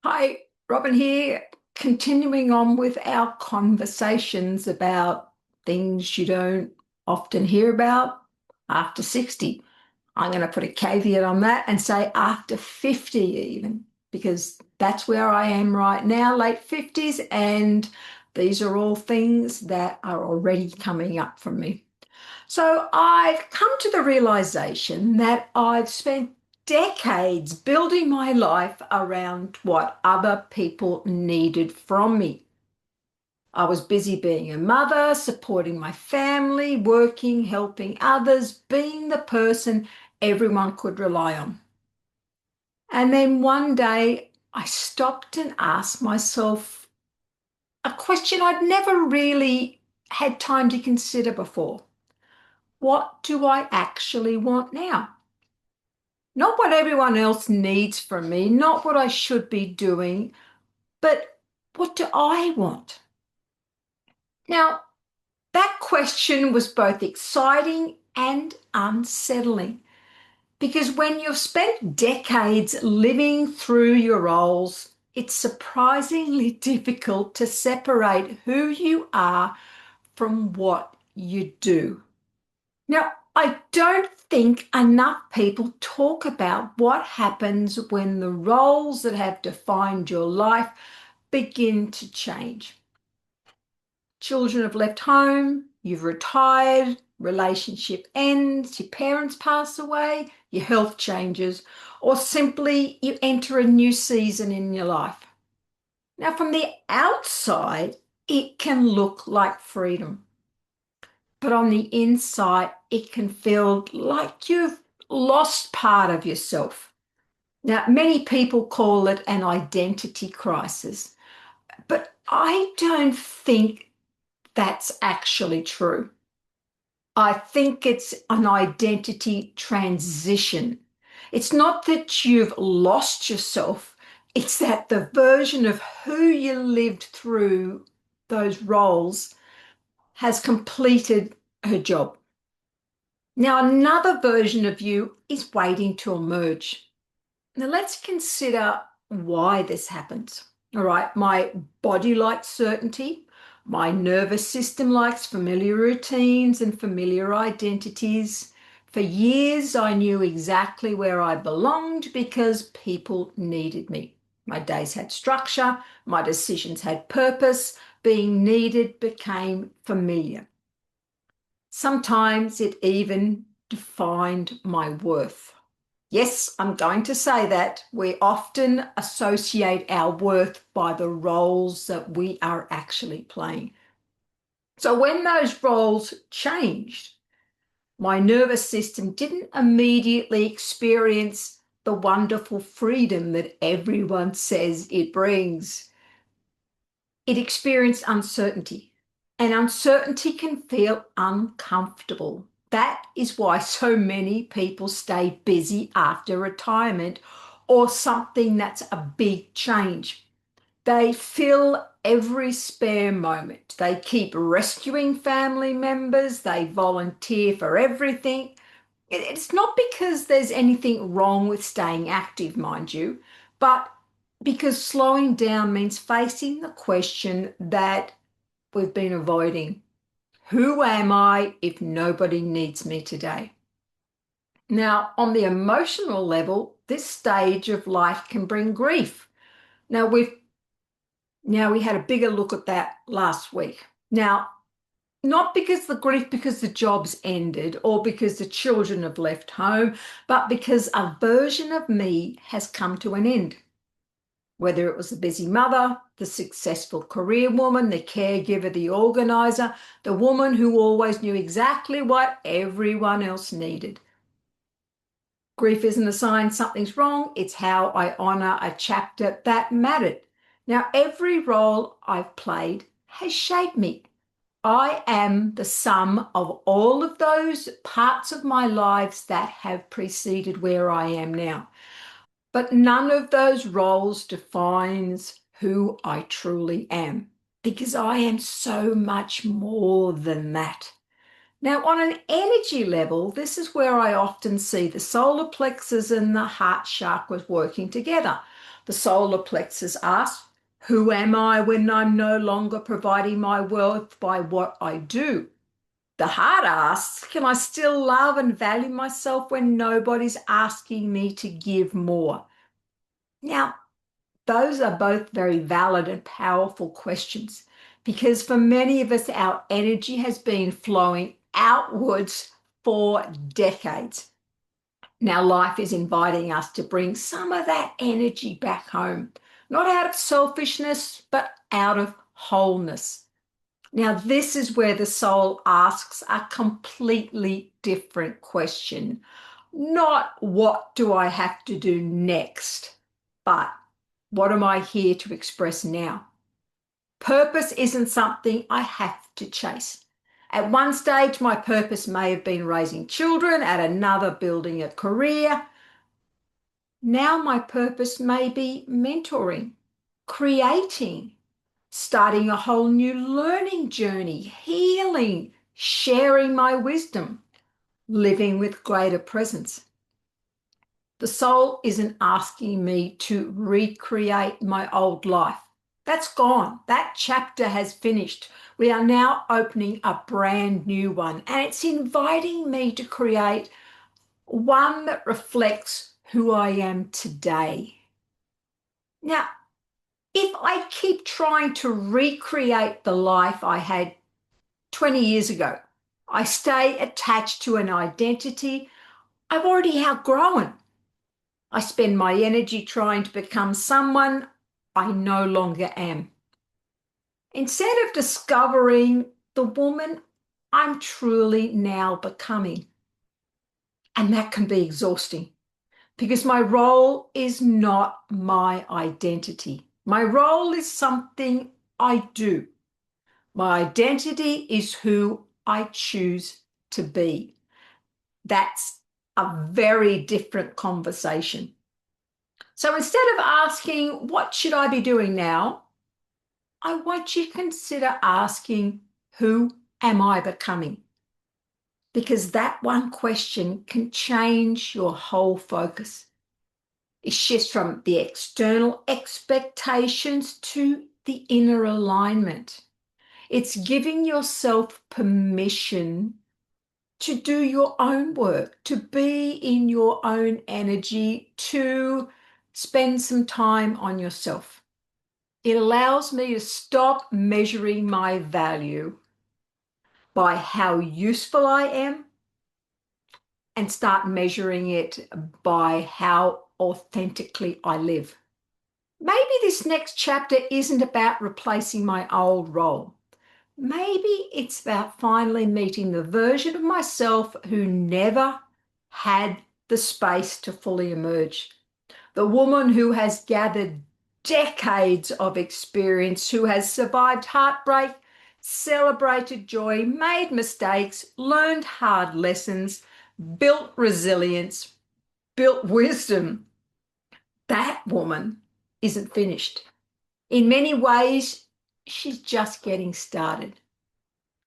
Hi, Robyn here, continuing on with our conversations about things you don't often hear about after 60. I'm going to put a caveat on that and say after 50 even, because that's where I am right now, late 50s, and these are all things that are already coming up for me. So I've come to the realization that I've spent decades building my life around what other people needed from me. I was busy being a mother, supporting my family, working, helping others, being the person everyone could rely on. And then one day I stopped and asked myself a question I'd never really had time to consider before. What do I actually want now? Not what everyone else needs from me, not what I should be doing, but what do I want? Now, that question was both exciting and unsettling because when you've spent decades living through your roles, it's surprisingly difficult to separate who you are from what you do. Now, I don't think enough people talk about what happens when the roles that have defined your life begin to change. Children have left home, you've retired, relationship ends, your parents pass away, your health changes, or simply you enter a new season in your life. Now, from the outside, it can look like freedom. But on the inside, it can feel like you've lost part of yourself. Now, many people call it an identity crisis, but I don't think that's actually true. I think it's an identity transition. It's not that you've lost yourself, it's that the version of who you lived through those roles has completed her job. Now, another version of you is waiting to emerge. Now, let's consider why this happens. All right, my body likes certainty. My nervous system likes familiar routines and familiar identities. For years, I knew exactly where I belonged because people needed me. My days had structure, my decisions had purpose. Being needed became familiar. Sometimes it even defined my worth. Yes, I'm going to say that. We often associate our worth by the roles that we are actually playing. So when those roles changed, my nervous system didn't immediately experience the wonderful freedom that everyone says it brings. It experienced uncertainty, and uncertainty can feel uncomfortable. That is why so many people stay busy after retirement or something that's a big change. They fill every spare moment. They keep rescuing family members. They volunteer for everything. It's not because there's anything wrong with staying active, mind you, but because slowing down means facing the question that we've been avoiding. Who am I if nobody needs me today? Now, on the emotional level, this stage of life can bring grief. Now we had a bigger look at that last week. Now, not because the grief because the job's ended or because the children have left home, but because a version of me has come to an end. Whether it was the busy mother, the successful career woman, the caregiver, the organiser, the woman who always knew exactly what everyone else needed. Grief isn't a sign something's wrong, it's how I honour a chapter that mattered. Now, every role I've played has shaped me. I am the sum of all of those parts of my lives that have preceded where I am now. But none of those roles defines who I truly am, because I am so much more than that. Now, on an energy level, this is where I often see the solar plexus and the heart chakras working together. The solar plexus asks, who am I when I'm no longer providing my worth by what I do? The heart asks, can I still love and value myself when nobody's asking me to give more? Now, those are both very valid and powerful questions because for many of us, our energy has been flowing outwards for decades. Now, life is inviting us to bring some of that energy back home, not out of selfishness, but out of wholeness. Now, this is where the soul asks a completely different question. Not what do I have to do next, but what am I here to express now? Purpose isn't something I have to chase. At one stage, my purpose may have been raising children, at another, building a career. Now, my purpose may be mentoring, creating, starting a whole new learning journey, healing, sharing my wisdom, living with greater presence. The soul isn't asking me to recreate my old life. That's gone. That chapter has finished. We are now opening a brand new one, and it's inviting me to create one that reflects who I am today. Now, if I keep trying to recreate the life I had 20 years ago, I stay attached to an identity I've already outgrown. I spend my energy trying to become someone I no longer am. Instead of discovering the woman I'm truly now becoming. And that can be exhausting because my role is not my identity. My role is something I do. My identity is who I choose to be. That's a very different conversation. So instead of asking, what should I be doing now? I want you to consider asking, who am I becoming? Because that one question can change your whole focus. It shifts from the external expectations to the inner alignment. It's giving yourself permission to do your own work, to be in your own energy, to spend some time on yourself. It allows me to stop measuring my value by how useful I am and start measuring it by how authentically I live. Maybe this next chapter isn't about replacing my old role. Maybe it's about finally meeting the version of myself who never had the space to fully emerge. The woman who has gathered decades of experience, who has survived heartbreak, celebrated joy, made mistakes, learned hard lessons, built resilience, built wisdom. That woman isn't finished. In many ways, she's just getting started.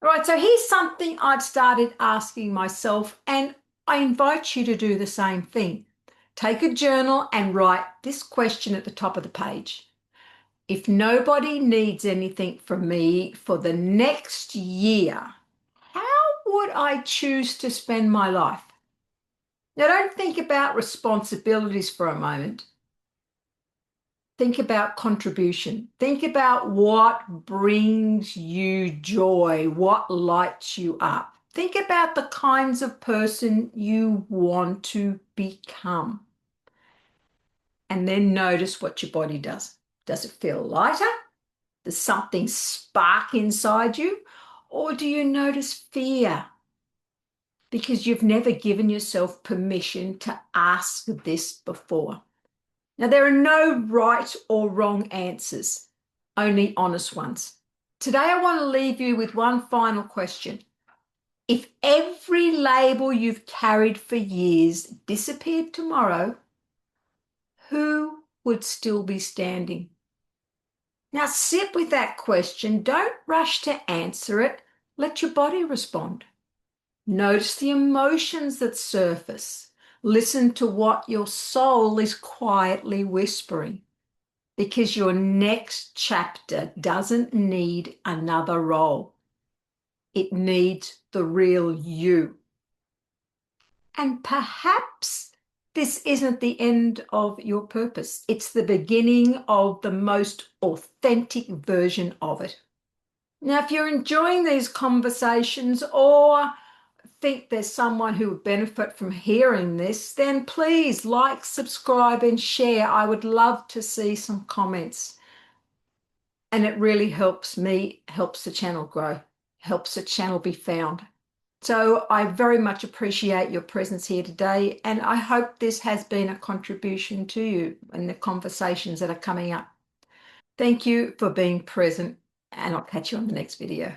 All right, so here's something I've started asking myself, and I invite you to do the same thing. Take a journal and write this question at the top of the page. If nobody needs anything from me for the next year, how would I choose to spend my life? Now, don't think about responsibilities for a moment. Think about contribution. Think about what brings you joy, what lights you up. Think about the kinds of person you want to become. And then notice what your body does. Does it feel lighter? Does something spark inside you? Or do you notice fear? Because you've never given yourself permission to ask this before. Now, there are no right or wrong answers, only honest ones. Today, I want to leave you with one final question. If every label you've carried for years disappeared tomorrow, who would still be standing? Now, sit with that question. Don't rush to answer it. Let your body respond. Notice the emotions that surface. Listen to what your soul is quietly whispering. because your next chapter doesn't need another role. It needs the real you. And perhaps this isn't the end of your purpose. It's the beginning of the most authentic version of it. Now, if you're enjoying these conversations or think there's someone who would benefit from hearing this, then please like, subscribe, and share. I would love to see some comments. And it really helps me, helps the channel grow, helps the channel be found. So I very much appreciate your presence here today, and I hope this has been a contribution to you in the conversations that are coming up. Thank you for being present, and I'll catch you on the next video.